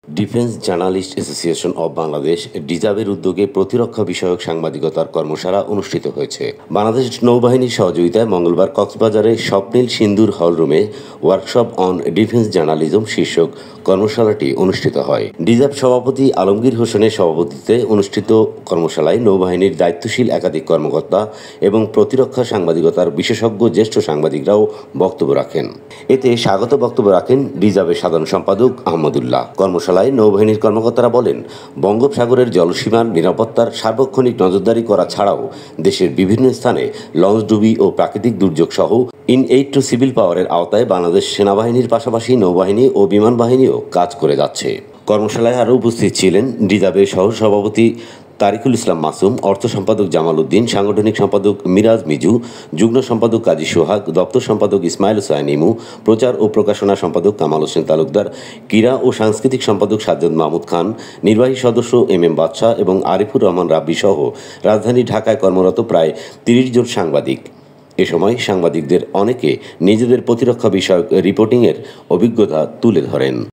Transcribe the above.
Defence journalist association of Bangladesh ডিজাবের উদ্যোগে প্রতিরক্ষা বিষয়ক সাংবাদিকতার কর্মশালা অনুষ্ঠিত হয়েছে। বাংলাদেশ নৌবাহিনীর সহযোগিতায় মঙ্গলবার কক্সবাজারে স্বপ্নীল সিন্দুর হলরুমে ওয়ার্কশপ অন ডিফেন্স জার্নালিজম শীর্ষক কর্মশালাটি অনুষ্ঠিত হয়। ডিজাব সভাপতি আলমগীর হোসেনের সভাপতিত্বে অনুষ্ঠিত কর্মশালায় নৌবাহিনীর দায়িত্বশীল একাধিক কর্মকর্তা এবং প্রতিরক্ষা সাংবাদিকতার বিশেষজ্ঞ জ্যেষ্ঠ সাংবাদিকরাও বক্তব্য রাখেন। এতে স্বাগত বক্তব্য রাখেন ডিজাবের সাধারণ সম্পাদক আহমদুল্লাহ। কর্মশালায় নৌবাহিনীর কর্মকর্তারা বলেন, বঙ্গোপসাগরের জলসীমার নিরাপত্তার সার্বক্ষণিক নজরদারি করা ছাড়াও দেশের বিভিন্ন স্থানে লঞ্চডুবি ও প্রাকৃতিক দুর্যোগ সহ ইন-এইড টু সিভিল পাওয়ারের আওতায় বাংলাদেশ সেনাবাহিনীর পাশাপাশি নৌবাহিনী ও বিমান বাহিনীও কাজ করে যাচ্ছে। কর্মশালায় আরও উপস্থিত ছিলেন ডিজাবের সহ সভাপতি তারিকুল ইসলাম মাসুম, অর্থ সম্পাদক জামাল উদ্দিন, সাংগঠনিক সম্পাদক মিরাজ মিজু, যুগ্ম সম্পাদক কাজী সোহাগ, দপ্তর সম্পাদক ইসমাইল হোসাইন ইমু, প্রচার ও প্রকাশনা সম্পাদক কামাল হোসেন তালুকদার, ক্রীড়া ও সাংস্কৃতিক সম্পাদক সাজ্জাদ মাহমুদ খান, নির্বাহী সদস্য এম বাদশাহ এবং আরিফুর রহমান রাব্বি সহ রাজধানী ঢাকায় কর্মরত প্রায় ৩০ জন সাংবাদিক। এ সময় সাংবাদিকদের অনেকে নিজেদের প্রতিরক্ষা বিষয়ক রিপোর্টিংয়ের অভিজ্ঞতা তুলে ধরেন।